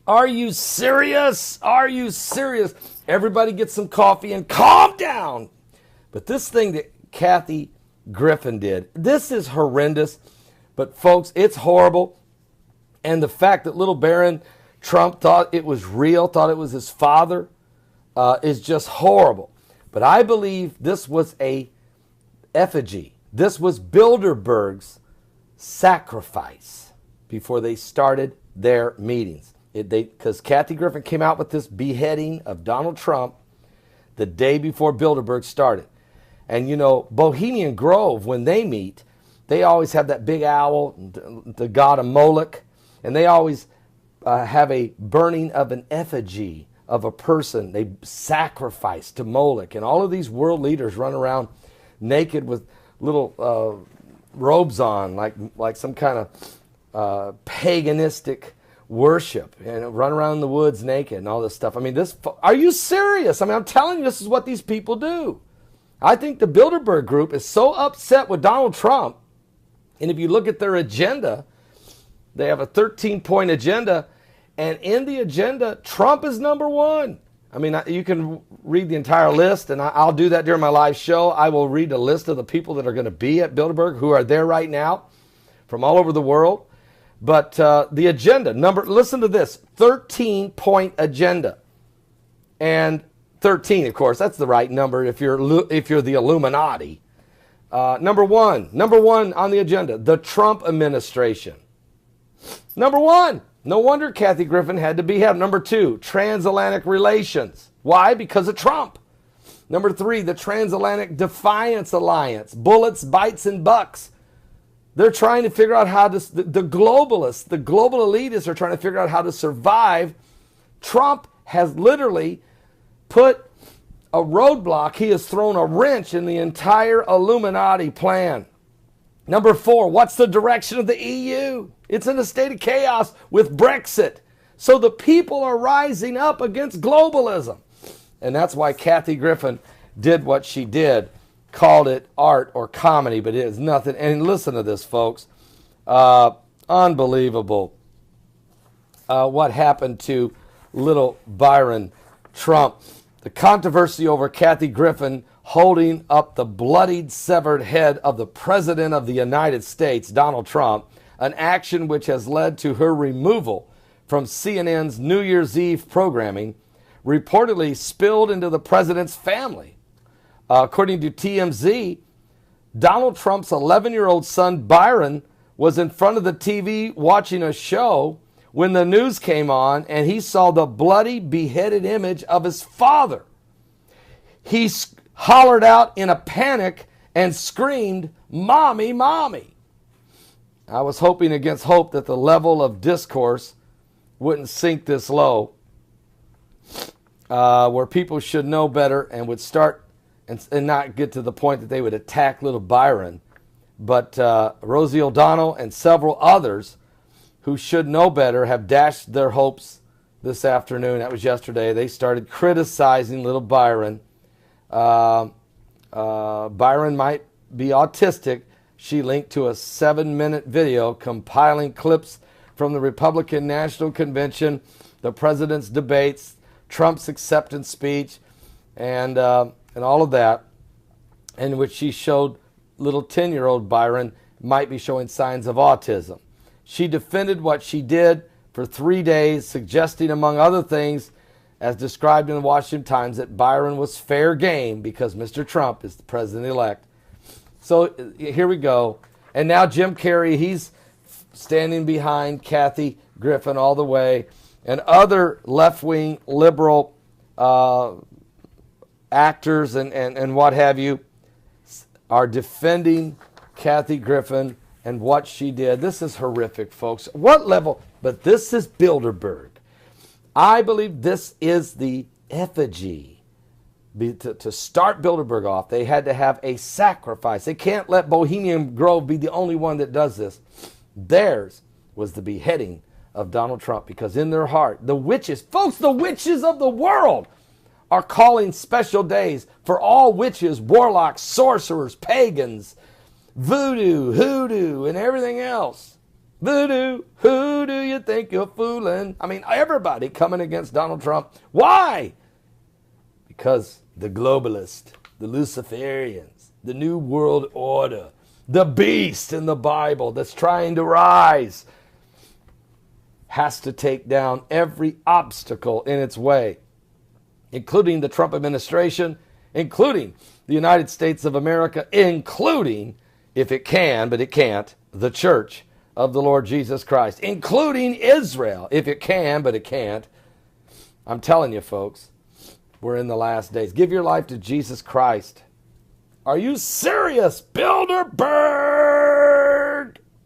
Are you serious? Are you serious? Everybody get some coffee and calm down. But this thing that Kathy Griffin did, this is horrendous. But folks, it's horrible. And the fact that little Baron Trump thought it was real, thought it was his father, is just horrible. But I believe this was a effigy. This was Bilderberg's sacrifice before they started their meetings. Because Kathy Griffin came out with this beheading of Donald Trump the day before Bilderberg started. And you know, Bohemian Grove, when they meet, they always have that big owl, the god of Moloch, and they always have a burning of an effigy of a person. They sacrifice to Moloch. And all of these world leaders run around naked with little robes on, like some kind of paganistic worship, and run around in the woods naked and all this stuff. I mean, are you serious? I mean, I'm telling you, this is what these people do. I think the Bilderberg group is so upset with Donald Trump, and if you look at their agenda, they have a 13-point agenda, and in the agenda, Trump is number one. I mean, you can read the entire list, and I'll do that during my live show. I will read a list of the people that are going to be at Bilderberg, who are there right now from all over the world. But the agenda, listen to this, 13-point agenda. And 13, of course, that's the right number if you're the Illuminati. Number one on the agenda, the Trump administration. Number one, no wonder Kathy Griffin had to behead. Number two, transatlantic relations. Why? Because of Trump. Number three, the Transatlantic Defiance Alliance, bullets, bites, and bucks. They're trying to figure out how to, the globalists, the global elitists are trying to figure out how to survive. Trump has literally put a roadblock. He has thrown a wrench in the entire Illuminati plan. Number four, what's the direction of the EU? It's in a state of chaos with Brexit. So the people are rising up against globalism. And that's why Kathy Griffin did what she did. Called it art or comedy, but it is nothing. And listen to this, folks. Unbelievable what happened to little Byron Trump. The controversy over Kathy Griffin holding up the bloodied, severed head of the President of the United States, Donald Trump, an action which has led to her removal from CNN's New Year's Eve programming, reportedly spilled into the president's family. According to TMZ, Donald Trump's 11-year-old son, Byron, was in front of the TV watching a show when the news came on and he saw the bloody, beheaded image of his father. He hollered out in a panic and screamed, "Mommy, Mommy." I was hoping against hope that the level of discourse wouldn't sink this low, where people should know better and would start and not get to the point that they would attack little Byron. But Rosie O'Donnell and several others who should know better have dashed their hopes this afternoon. That was yesterday. They started criticizing little Byron. Byron might be autistic. She linked to a 7-minute video compiling clips from the Republican National Convention, the president's debates, Trump's acceptance speech, and all of that, in which she showed little 10-year-old Byron might be showing signs of autism. She defended what she did for 3 days, suggesting, among other things, as described in the Washington Times, that Byron was fair game because Mr. Trump is the president-elect. So here we go. And now Jim Carrey, he's standing behind Kathy Griffin all the way. And other left-wing liberal actors and what have you are defending Kathy Griffin and what she did. This is horrific, folks. What level? But this is Bilderberg. I believe this is the effigy. To start Bilderberg off, they had to have a sacrifice. They can't let Bohemian Grove be the only one that does this. Theirs was the beheading of Donald Trump, because in their heart, the witches, folks, the witches of the world are calling special days for all witches, warlocks, sorcerers, pagans, voodoo, hoodoo, and everything else. Voodoo, who do you think you're fooling? I mean, everybody coming against Donald Trump. Why? Because the globalists, the Luciferians, the New World Order, the beast in the Bible that's trying to rise has to take down every obstacle in its way, including the Trump administration, including the United States of America, including, if it can, but it can't, the Church of the Lord Jesus Christ, including Israel, if it can, but it can't. I'm telling you, folks, we're in the last days. Give your life to Jesus Christ. Are you serious, Bilderberg?